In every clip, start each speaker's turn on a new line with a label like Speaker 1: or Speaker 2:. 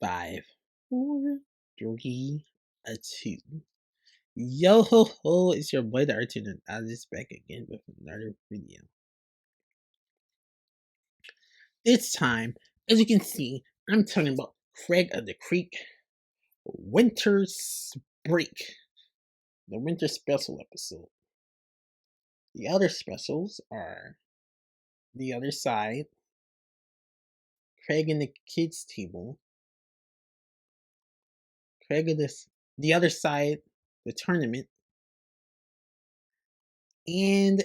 Speaker 1: 5, 4, 3, 2. Yo ho ho, it's your boy the Artin and Alice back again with another video. This time, as you can see, I'm talking about Craig of the Creek Winter's Break, the winter special episode. The other specials are The Other Side, Craig and the Kids Table, Craig of the Other Side, the Tournament, and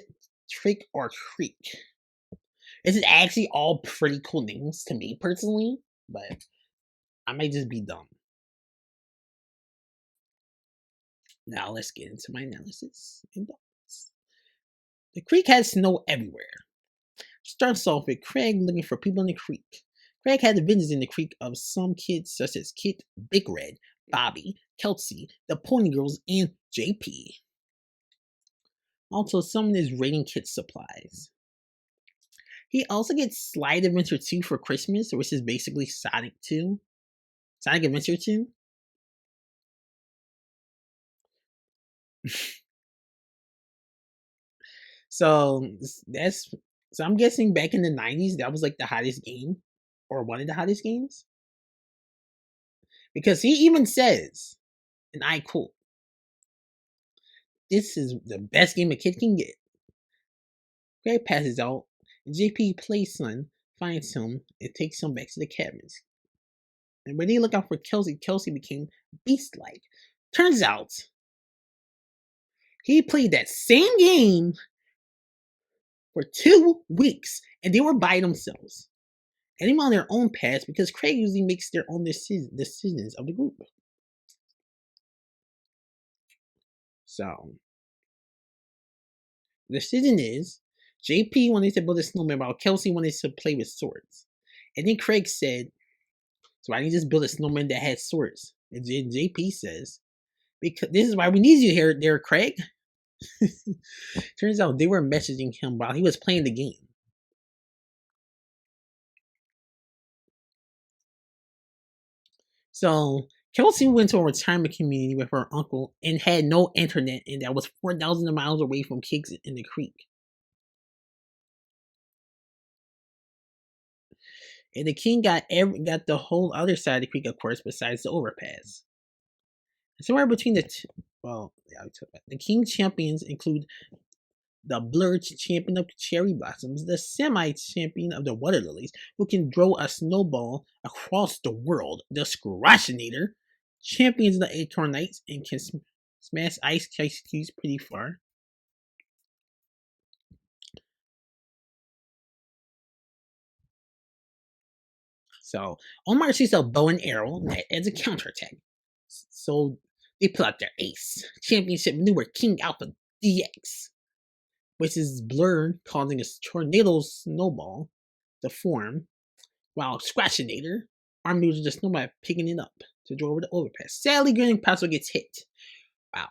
Speaker 1: Trick or Treat. This is actually all pretty cool names to me personally, but I might just be dumb. Now let's get into my analysis and thoughts. The creek has snow everywhere. Starts off with Craig looking for people in the creek. Craig had visions in the creek of some kids such as Kit, Big Red, Bobby, Kelsey, the Pony Girls, and JP. Also, someone is raiding Kit's supplies. He also gets Slide Adventure 2 for Christmas, which is basically Sonic 2. Sonic Adventure 2. So I'm guessing back in the 90s that was like the hottest game, or one of the hottest games. Because he even says, and I quote, "This is the best game a kid can get." Greg passes out, and JP Play's son finds him and takes him back to the cabins. And when they look out for Kelsey, Kelsey became beast-like. Turns out, he played that same game for 2 weeks, and they were by themselves. And they were on their own paths because Craig usually makes their own decisions of the group. So, the decision is JP wanted to build a snowman while Kelsey wanted to play with swords. And then Craig said, "So why didn't you just build a snowman that had swords?" And JP says, "Because this is why we need you here, there, Craig." Turns out they were messaging him while he was playing the game. So Kelsey went to a retirement community with her uncle and had no internet, and that was 4,000 miles away from kids in the creek. And the king got the whole other side of the creek, of course, besides the overpass. Somewhere between the the king champions include the blurred champion of cherry blossoms, the semi-champion of the water lilies, who can throw a snowball across the world, the Scratchinator, champions of the Acorn Knights, and can smash ice cubes pretty far. So Omar sees a bow and arrow as a counterattack. So they pull out their ace, championship maneuver King Alpha DX, which is blurred, causing a tornado snowball to form, while Scratchinator arm uses the snowball picking it up to throw over the overpass. Sadly, Granny Paso gets hit. Wow.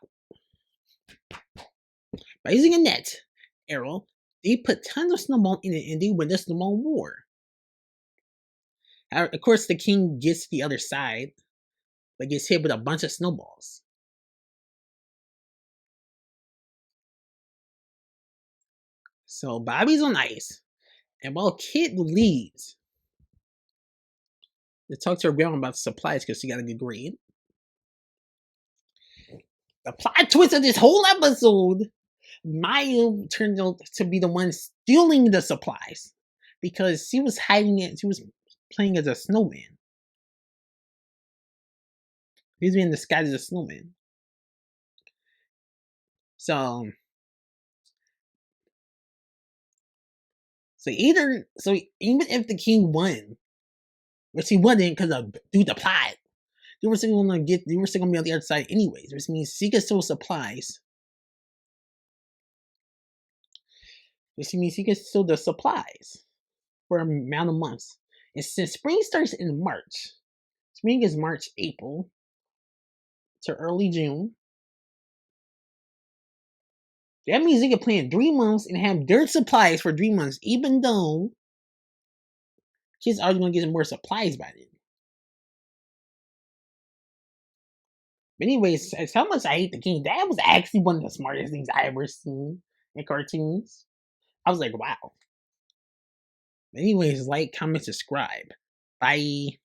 Speaker 1: By using a net arrow, they put tons of snowball in it and they win the snowball war. Of course, the king gets to the other side, but gets hit with a bunch of snowballs. So Bobby's on ice, and while Kit leaves to talk to her grandma about the supplies because she got a good grade, the plot twist of this whole episode, Maya turned out to be the one stealing the supplies because she was hiding it. She was playing as a snowman. He was being disguised as a snowman. So even if the king won, which he wouldn't because of due to plot, they were still gonna be on the other side anyways, which means she could steal supplies. Which means he can steal the supplies for an amount of months. And since spring starts in March, spring is March, April to early June. That means they can play in 3 months and have their supplies for 3 months, even though kids are going to get more supplies by then. But anyways, as how much I hate the king, that was actually one of the smartest things I ever seen in cartoons. I was like, wow. Anyways, like, comment, subscribe. Bye.